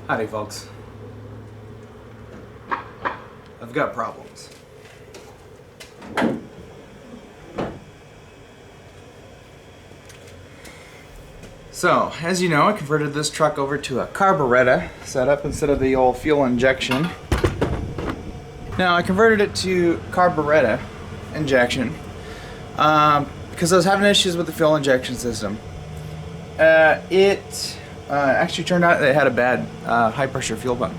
Howdy folks. I've got problems. So, as you know, I converted this truck over to a carburetor setup instead of the old fuel injection. Now, I converted it to carburetor injection because I was having issues with the fuel injection system. It actually turned out that it had a bad high pressure fuel pump.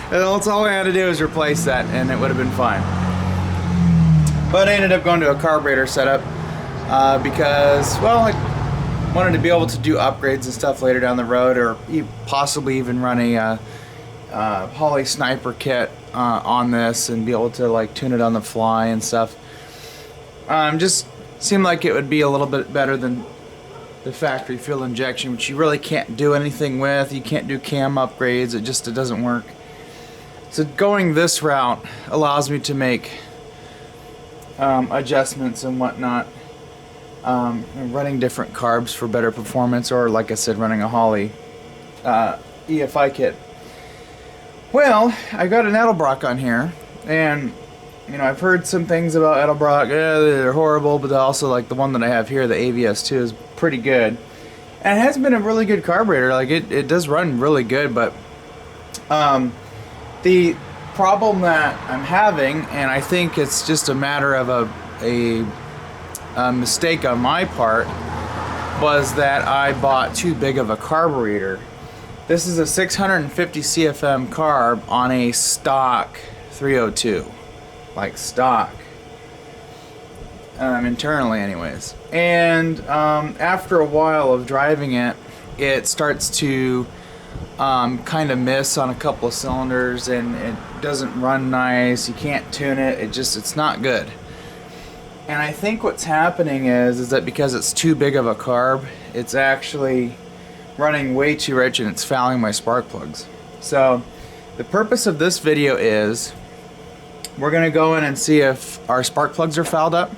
That's all I had to do was replace that and it would have been fine. But I ended up going to a carburetor setup because, well, I wanted to be able to do upgrades and stuff later down the road, or possibly even run a Holley sniper kit on this and be able to like tune it on the fly and stuff. Just seemed like it would be a little bit better than the factory fuel injection, which you really can't do anything with. You can't do cam upgrades. It doesn't work. So going this route allows me to make adjustments and whatnot, running different carbs for better performance, or like I said, running a Holley EFI kit. Well, I got an Edelbrock on here, and you know, I've heard some things about Edelbrock. They're horrible, but also like the one that I have here, the AVS2, is pretty good, and it has been a really good carburetor. Like it does run really good, but the problem that I'm having, and I think it's just a matter of a mistake on my part, was that I bought too big of a carburetor. This is a 650 CFM carb on a stock 302. Like stock, internally anyways. And after a while of driving it, it starts to kind of miss on a couple of cylinders, and it doesn't run nice. You can't tune it. It's not good. And I think what's happening is that because it's too big of a carb, it's actually running way too rich and it's fouling my spark plugs. So the purpose of this video is we're going to go in and see if our spark plugs are fouled up,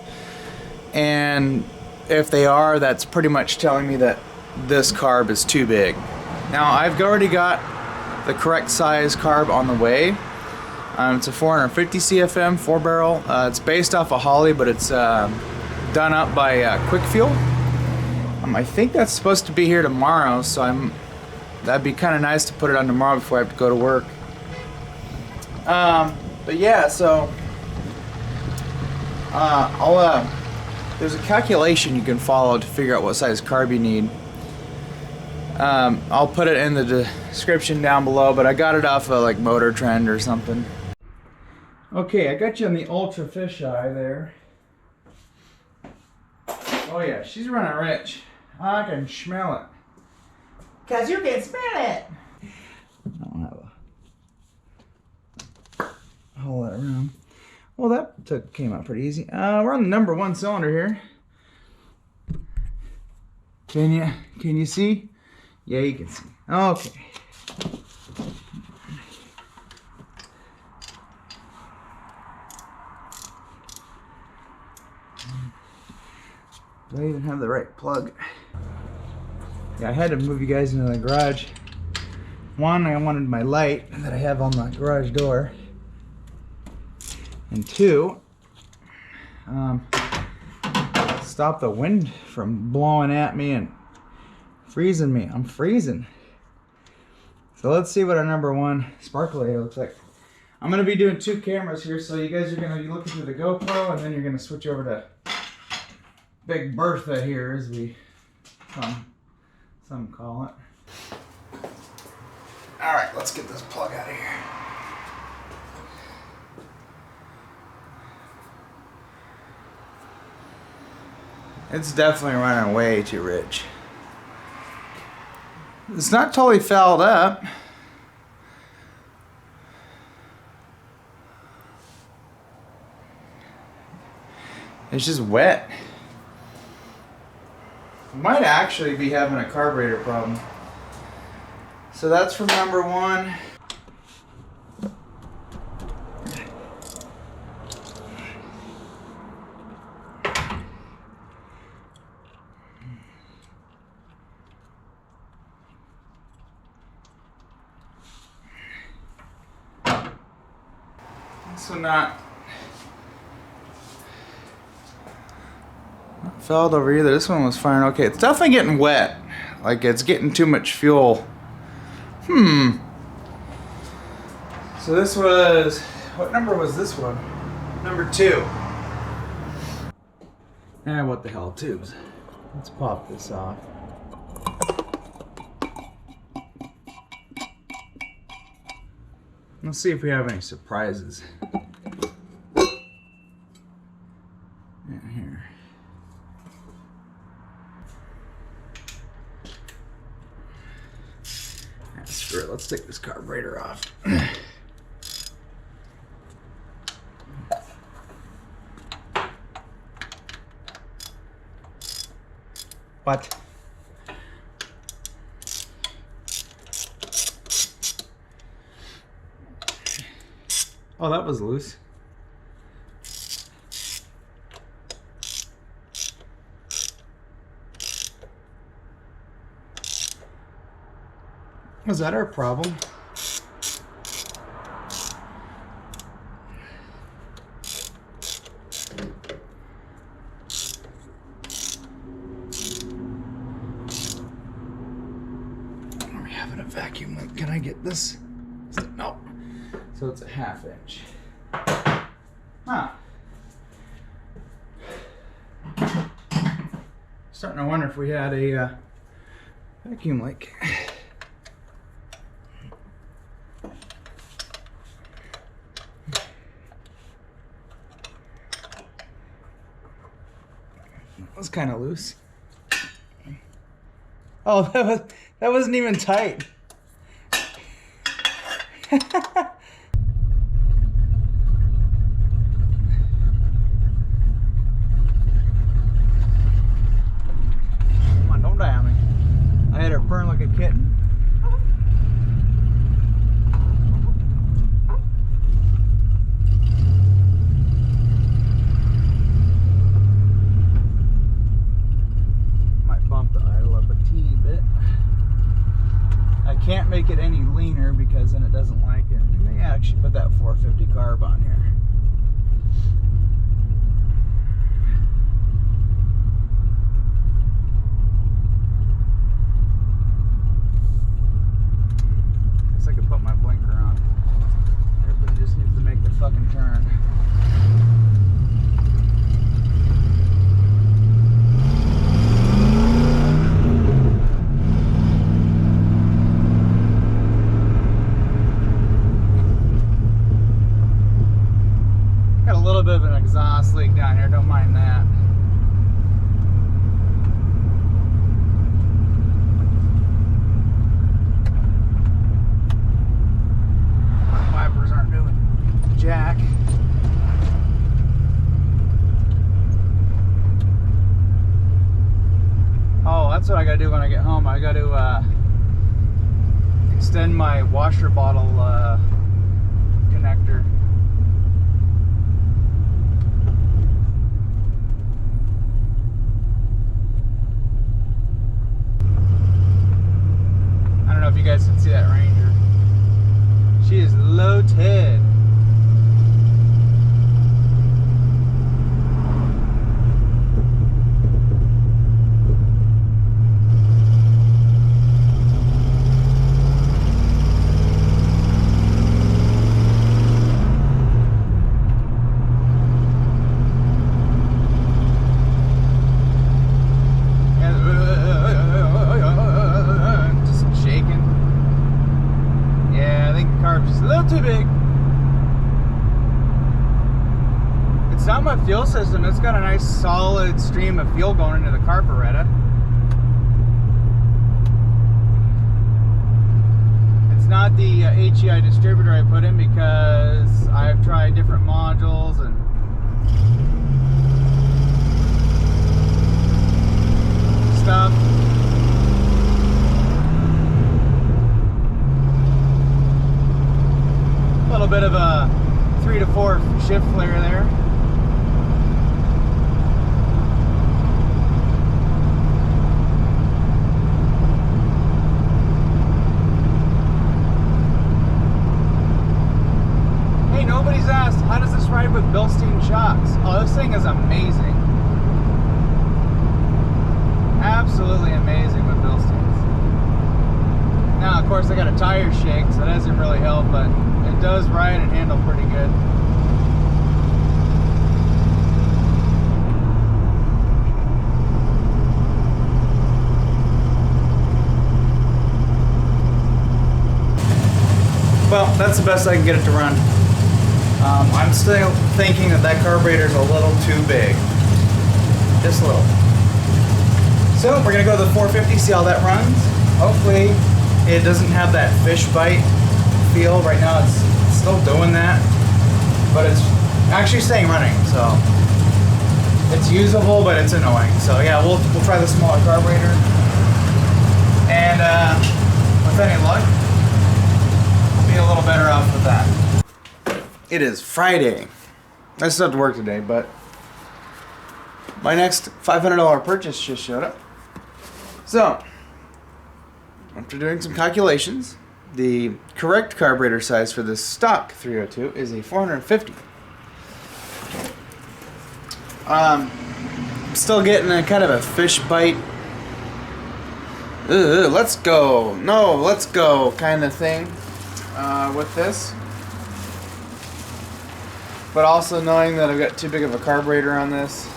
and if they are, that's pretty much telling me that this carb is too big. Now, I've already got the correct size carb on the way. It's a 450 CFM 4-barrel. It's based off of Holley, but it's done up by Quick Fuel. I think that's supposed to be here tomorrow, so that'd be kind of nice to put it on tomorrow before I have to go to work. But yeah, so there's a calculation you can follow to figure out what size carb you need. I'll put it in the description down below, but I got it off of like Motor Trend or something. Okay, I got you on the Ultra Fisheye there. Oh yeah, she's running rich. I can smell it. 'Cause you can smell it! I don't have a whole lot of room. Well, that came out pretty easy. We're on the number 1 cylinder here. Can you see? Yeah, you can see. Okay. Do I even have the right plug? Yeah, I had to move you guys into the garage. One, I wanted my light that I have on the garage door. And two, stop the wind from blowing at me and freezing me. I'm freezing. So let's see what our number 1 sparkulator looks like. I'm going to be doing 2 cameras here, so you guys are going to be looking through the GoPro, and then you're going to switch over to Big Bertha here, as some call it. Alright, let's get this plug out of here. It's definitely running way too rich. It's not totally fouled up. It's just wet. Might actually be having a carburetor problem. So that's from number 1. This one not fouled over either. This one was firing okay. It's definitely getting wet. Like it's getting too much fuel. So this was, what number was this one? Number 2. What the hell, tubes. Let's pop this off. Let's see if we have any surprises. In here. Screw it, let's take this carburetor off. What? Oh, that was loose. Was that our problem? We're having a vacuum leak. Can I get this? No. So it's a 1/2 inch. Huh. Starting to wonder if we had a vacuum leak. That was kind of loose. Oh, that wasn't even tight. Come on, don't die on me. I had her burn like a kitten. Can't make it any leaner because then it doesn't like it. We may actually put that 450 carb on here. Guess I could put my blinker on. Everybody just needs to make the fucking turn. Bit of an exhaust leak down here, don't mind that. Wipers aren't doing jack. Oh, that's what I gotta do when I get home. I gotta extend my washer bottle connector. I don't know if you guys can see that Ranger. She is loaded. Too big. It's not my fuel system. It's got a nice solid stream of fuel going into the carburetor. It's not the HEI distributor I put in because I've tried different modules and stuff. A little bit of a 3 to 4 shift flare there. Hey, nobody's asked, how does Bilstein shocks. Oh, this thing is amazing. Absolutely amazing with Bilsteins. Now, of course, I got a tire shake, so that doesn't really help, but it does ride and handle pretty good. Well, that's the best I can get it to run. I'm still thinking that carburetor's a little too big. Just a little. So we're gonna go to the 450, see how that runs. Hopefully it doesn't have that fish bite feel. Right now it's still doing that, but it's actually staying running, so it's usable, but it's annoying. So yeah, we'll try the smaller carburetor, and with any luck, be a little better off with that. It is Friday. I still have to work today, but my next $500 purchase just showed up. So, after doing some calculations, the correct carburetor size for this stock 302 is a 450. I'm still getting a kind of a fish bite. Let's go. No, let's go kind of thing with this. But also knowing that I've got too big of a carburetor on this,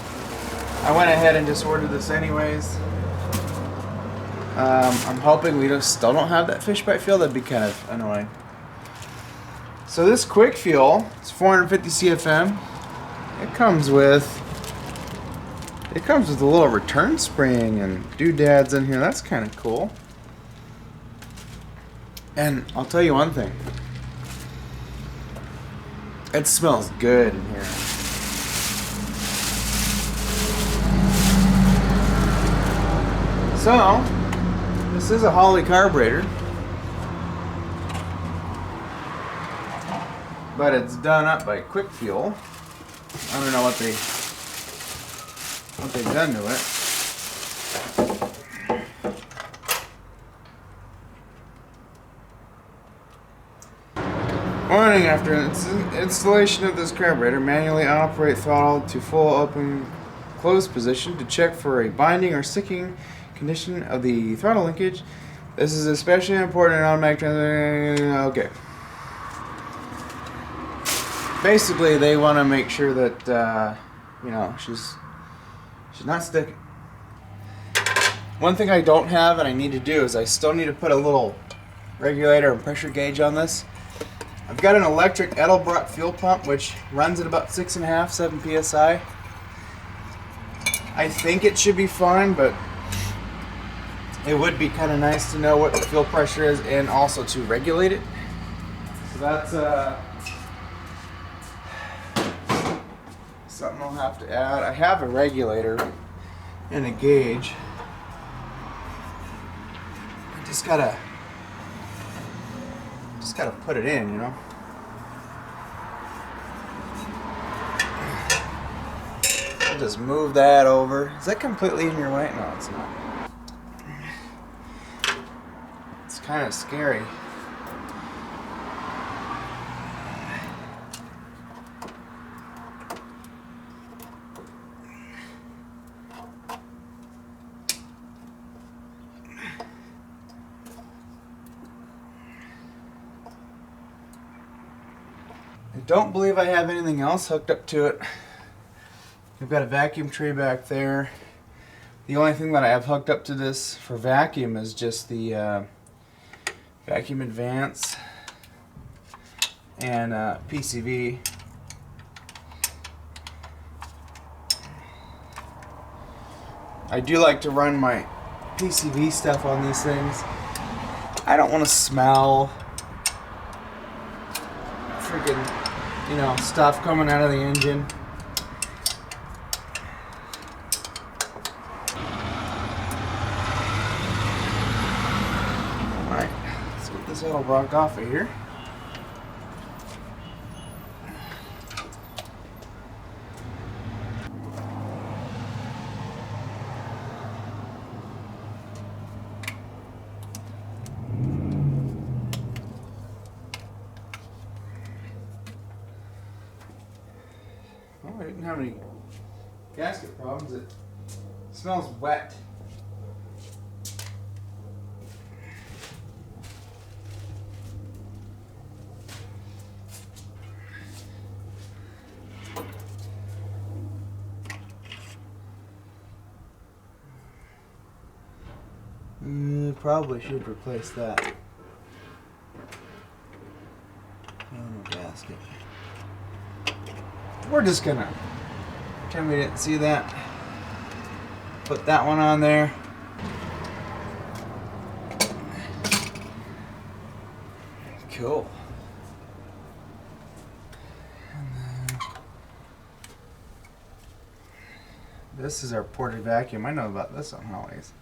I went ahead and just ordered this anyways. I'm hoping we still don't have that fish bite feel. That'd be kind of annoying. So this quick fuel, it's 450 CFM. It comes with a little return spring and doodads in here. That's kind of cool. And I'll tell you one thing. It smells good in here. So, this is a Holley carburetor, but it's done up by Quick Fuel. I don't know what they've done to it. Warning: after installation of this carburetor, manually operate throttle to full open closed position to check for a binding or sticking condition of the throttle linkage. This is especially important in automatic transmission. Okay. Basically, they want to make sure that you know, she's not sticking. One thing I don't have and I need to do is I still need to put a little regulator and pressure gauge on this. I've got an electric Edelbrock fuel pump which runs at about 6.5, 7 psi. I think it should be fine, but it would be kind of nice to know what the fuel pressure is and also to regulate it. So that's something I'll have to add. I have a regulator and a gauge. I just gotta put it in, you know. I'll just move that over. Is that completely in your way? No, it's not. It's kind of scary. I don't believe I have anything else hooked up to it. I've got a vacuum tray back there. The only thing that I have hooked up to this for vacuum is just the vacuum advance and PCV. I do like to run my PCV stuff on these things. I don't want to smell freaking, you know, stuff coming out of the engine. Alright, let's get this Edelbrock off of here. didn't have any gasket problems. It smells wet. Probably should replace that. No gasket. We're just gonna pretend we didn't see that. Put that one on there. Cool. And then this is our ported vacuum. I know about this on Holley's.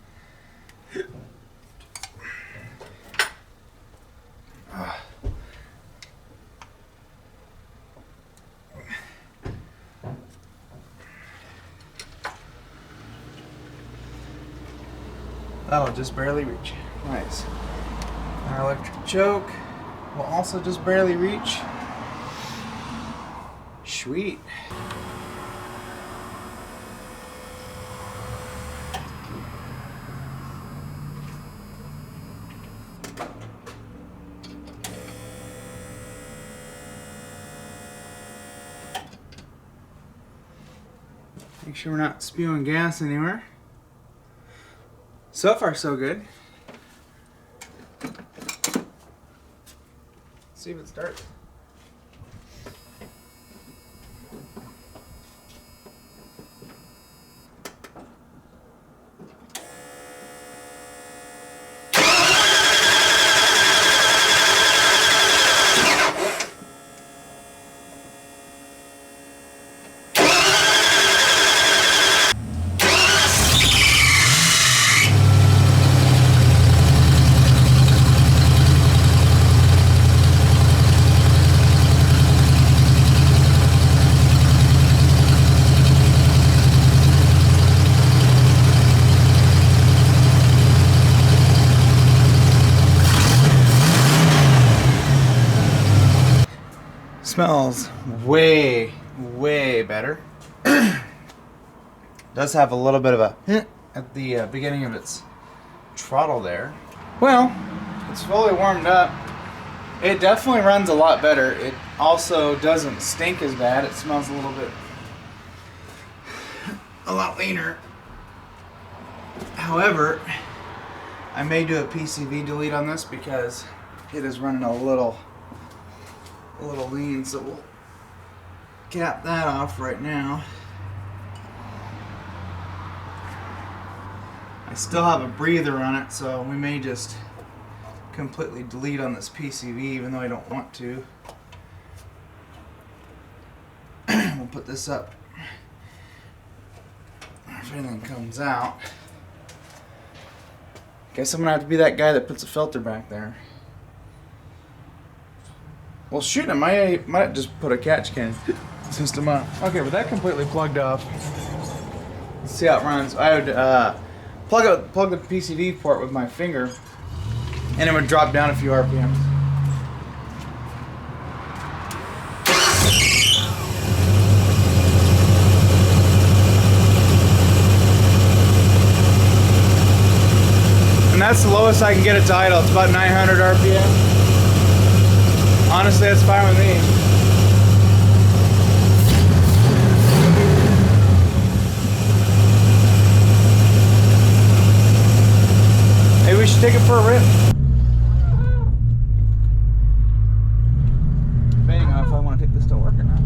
That'll just barely reach. Nice. Our electric choke will also just barely reach. Sweet. Make sure we're not spewing gas anywhere. So far, so good. Let's see if it starts. Smells way, way better. Does have a little bit of a hint at the beginning of its throttle there. Well, it's fully warmed up. It definitely runs a lot better. It also doesn't stink as bad. It smells a little bit, a lot leaner. However, I may do a PCV delete on this because it is running a little lean, so we'll cap that off right now. I still have a breather on it, so we may just completely delete on this PCV even though I don't want to. We'll put this up if anything comes out. Guess I'm gonna have to be that guy that puts a filter back there. Well, shoot, I might just put a catch can system on. Okay, with that completely plugged off, let's see how it runs. I would plug the PCV port with my finger, and it would drop down a few RPMs. And that's the lowest I can get it to idle. It's about 900 RPM. Honestly, that's fine with me. Maybe we should take it for a rip. Debating on if I want to take this to work or not.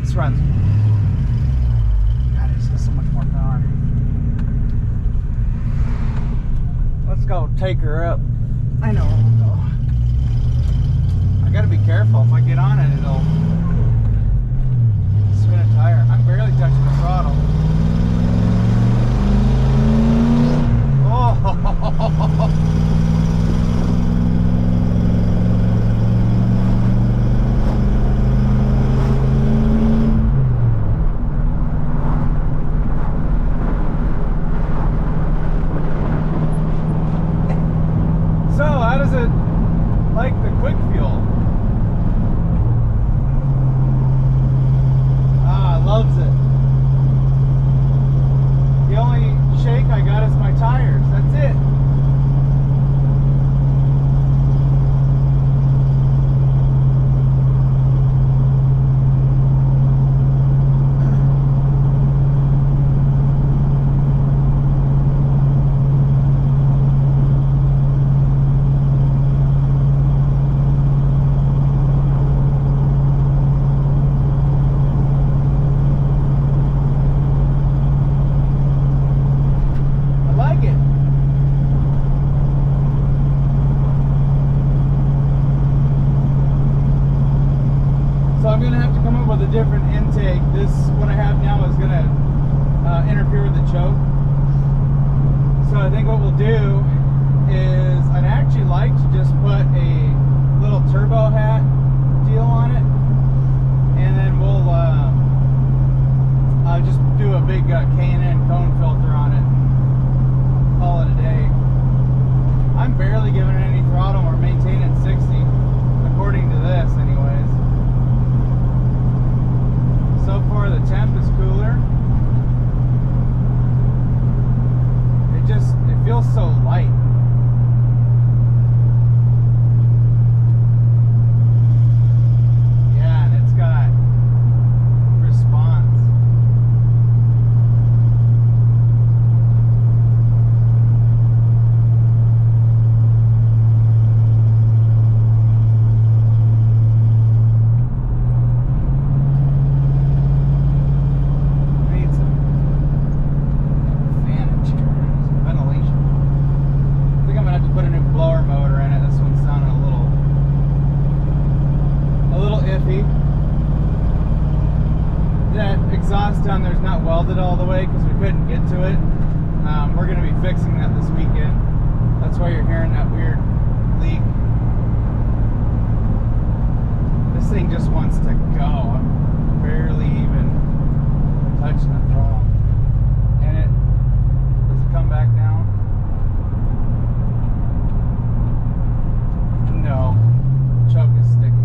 This runs. God, it's got so much more power. Let's go take her up. I know where we'll go. I gotta be careful. If I get on it, it'll spin a tire. I'm barely touching the throttle. Oh! So, how does it like the quick fuel? I think what we'll do is I'd actually like to just put a little turbo hat deal on it, and then we'll just do a big K&N cone filter on it. Call it a day. I'm barely giving it any throttle. We're maintaining 60, according to this anyways. So far the temp is cooler. It feels so light. Yeah, and it's got response. Exhaust down there's not welded all the way because we couldn't get to it. We're going to be fixing that this weekend. That's why you're hearing that weird leak. This thing just wants to go. I'm barely even touching the throttle. And does it come back down? No. Choke is sticky.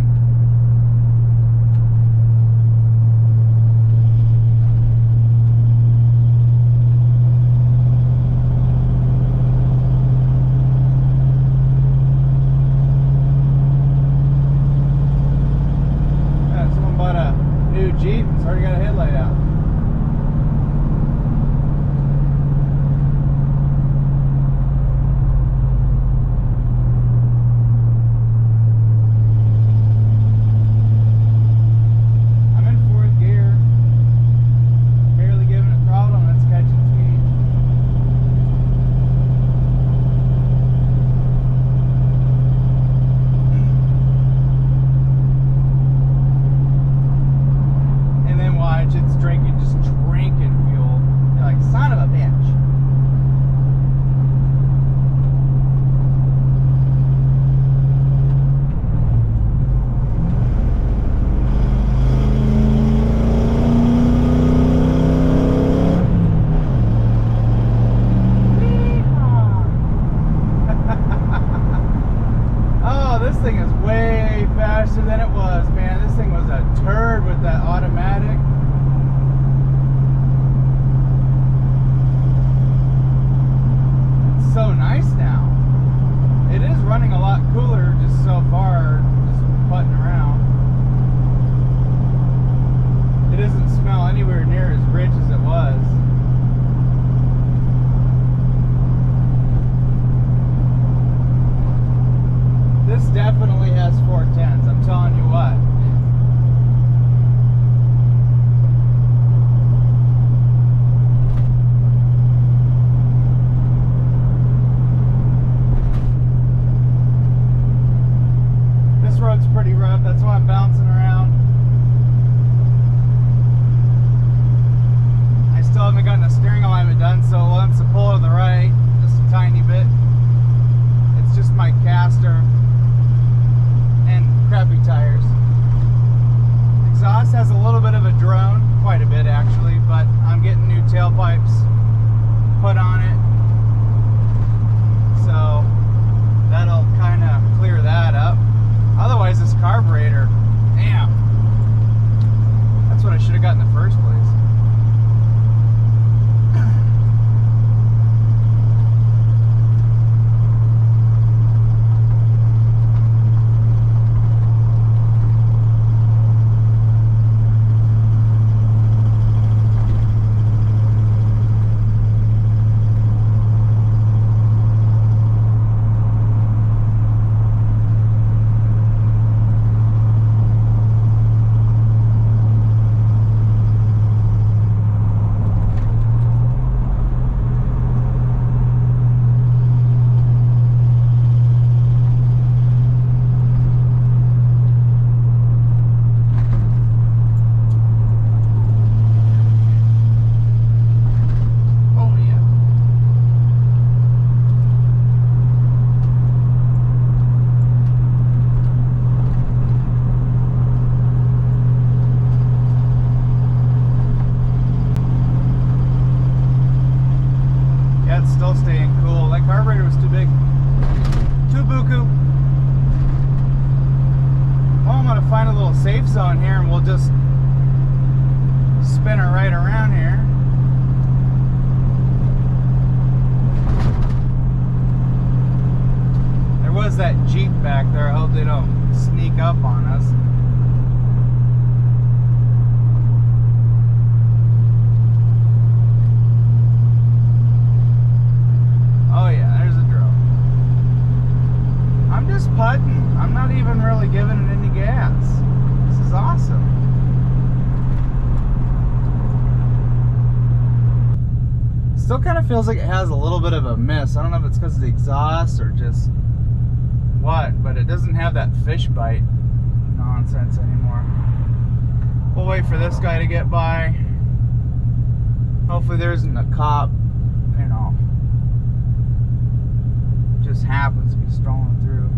still staying cool. That carburetor was too big. Too buku. Well, I'm gonna find a little safe zone here and we'll just spin her right around here. There was that Jeep back there. I hope they don't sneak up on us. Oh yeah, there's a drone. I'm just putting. I'm not even really giving it any gas. This is awesome. Still kind of feels like it has a little bit of a miss. I don't know if it's because of the exhaust or just what, but it doesn't have that fish bite nonsense anymore. We'll wait for this guy to get by. Hopefully there isn't a cop, you know, just happens to be strolling through.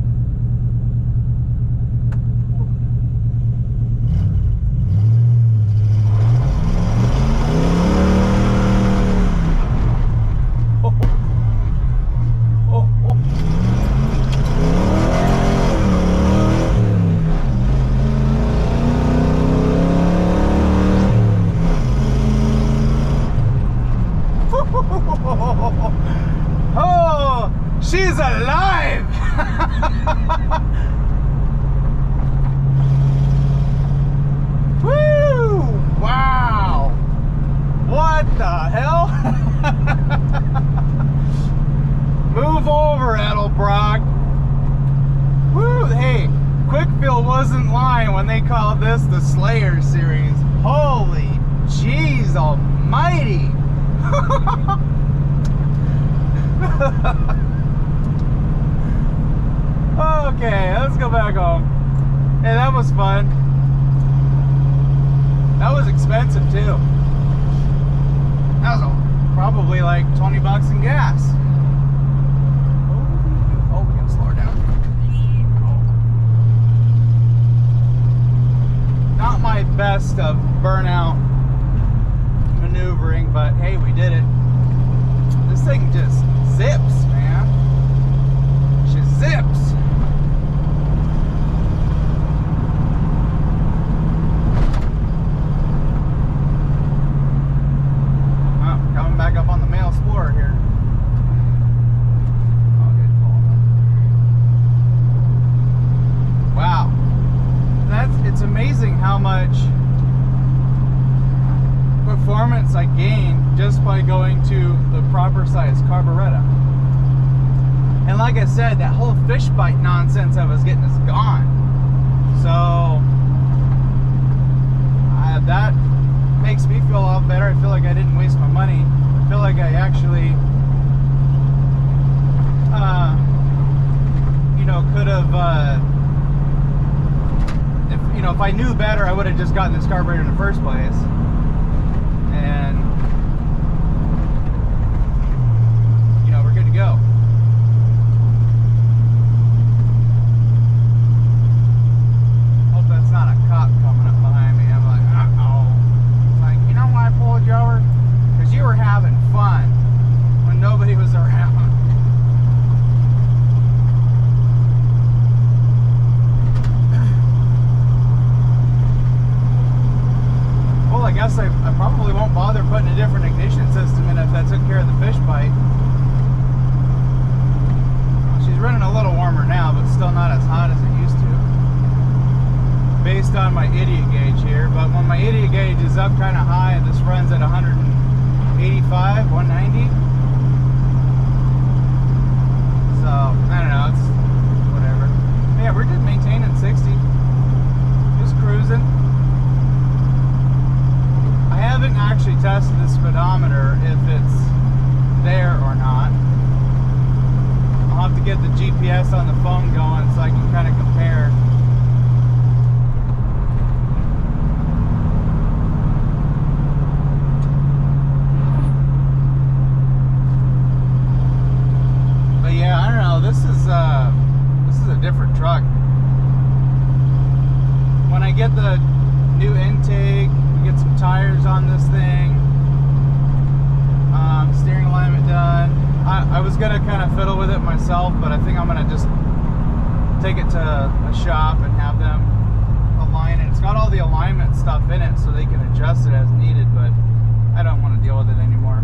Oh, she's alive! Woo! Wow! What the hell? Move over, Edelbrock. Woo! Hey, Quickfield wasn't lying when they called this the Slayer series. Holy jeez almighty! Okay, let's go back home. Hey, that was fun. That was expensive too. That was probably like 20 bucks in gas. Oh, we gotta slow her down. Not my best of burnout maneuvering, but hey, we did it. This thing just zips, man. She zips. Oh, coming back up on the male Explorer here. Wow. It's amazing how much performance I gained just by going to the proper size carburetor. And like I said, that whole fish bite nonsense I was getting is gone. So that makes me feel a lot better. I feel like I didn't waste my money. I feel like I actually you know, could have if I knew better, I would have just gotten this carburetor in the first place. And you know, we're good to go. Hope that's not a cop coming up behind me. I'm like, uh-oh. Like, you know why I pulled you over? Because you were having fun when nobody was around. I guess I probably won't bother putting a different ignition system in if that took care of the fish bite. She's running a little warmer now, but still not as hot as it used to, based on my idiot gauge here. But when my idiot gauge is up kind of high, this runs at 185, 190. So I don't know, it's whatever. Yeah, we're just maintaining 60, just cruising. I haven't actually tested the speedometer if it's there or not. I'll have to get the GPS on the phone going so I can kind of compare. But yeah, I don't know. This is a different truck. When I get the new intake, get some tires on this thing, steering alignment done, was gonna kind of fiddle with it myself, but I think I'm gonna just take it to a shop and have them align it. It's got all the alignment stuff in it so they can adjust it as needed, but I don't want to deal with it anymore.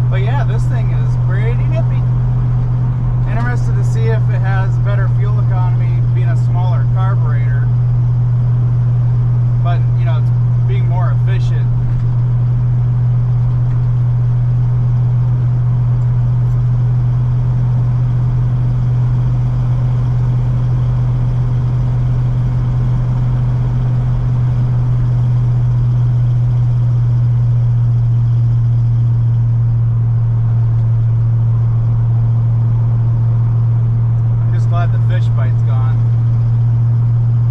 But yeah, this thing is pretty nippy. Interested to see if it has better fuel economy being a smaller carburetor, but you know, it's being more efficient. Glad the fish bite's gone.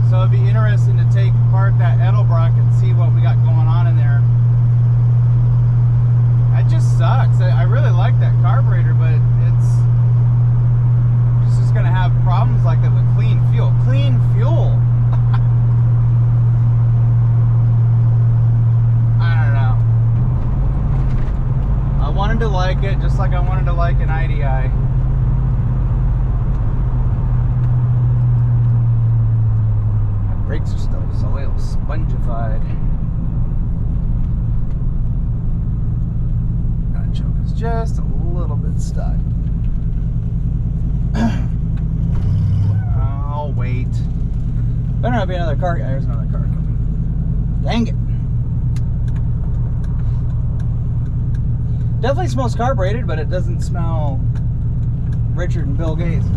So it'd be interesting to take apart that Edelbrock and see what we got going on in there. That just sucks. I really like that carburetor, but it's just gonna have problems like that with clean fuel. Clean fuel. I don't know. I wanted to like it just like I wanted to like an IDI. Brakes are still so a little spongified. That choke is just a little bit stuck. I'll wait. Better not be another car. There's another car coming. Dang it. Definitely smells carbureted, but it doesn't smell Richard and Bill Gates.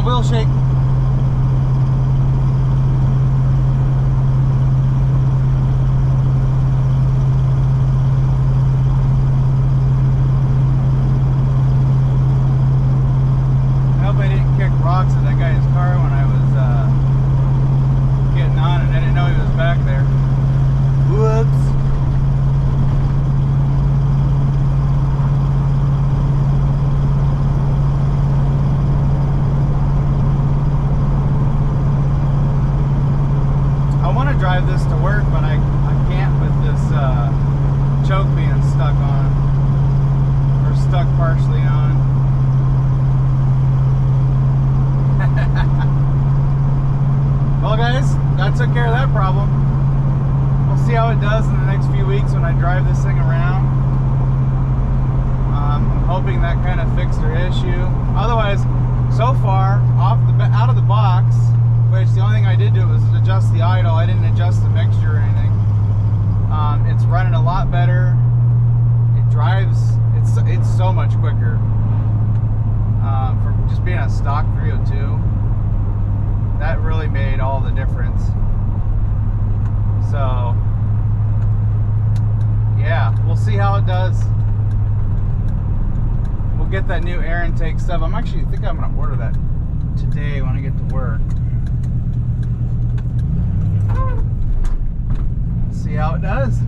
Wheel shake. I hope I didn't kick rocks at that guy's car when I was getting on and I didn't know he was back there. Whoops. Drive this to work, but I can't with this choke being stuck on, or stuck partially on. Well guys, that took care of that problem. We'll see how it does in the next few weeks when I drive this thing around. I'm hoping that kind of fixed their issue. Otherwise, so far, out of the box, which the only thing I did do was adjust the idle. I didn't adjust the mixture or anything. It's running a lot better. It drives, it's so much quicker. From just being a stock 302, that really made all the difference. So, yeah, we'll see how it does. We'll get that new air intake stuff. I think I'm gonna order that today when I get to work. See how it does.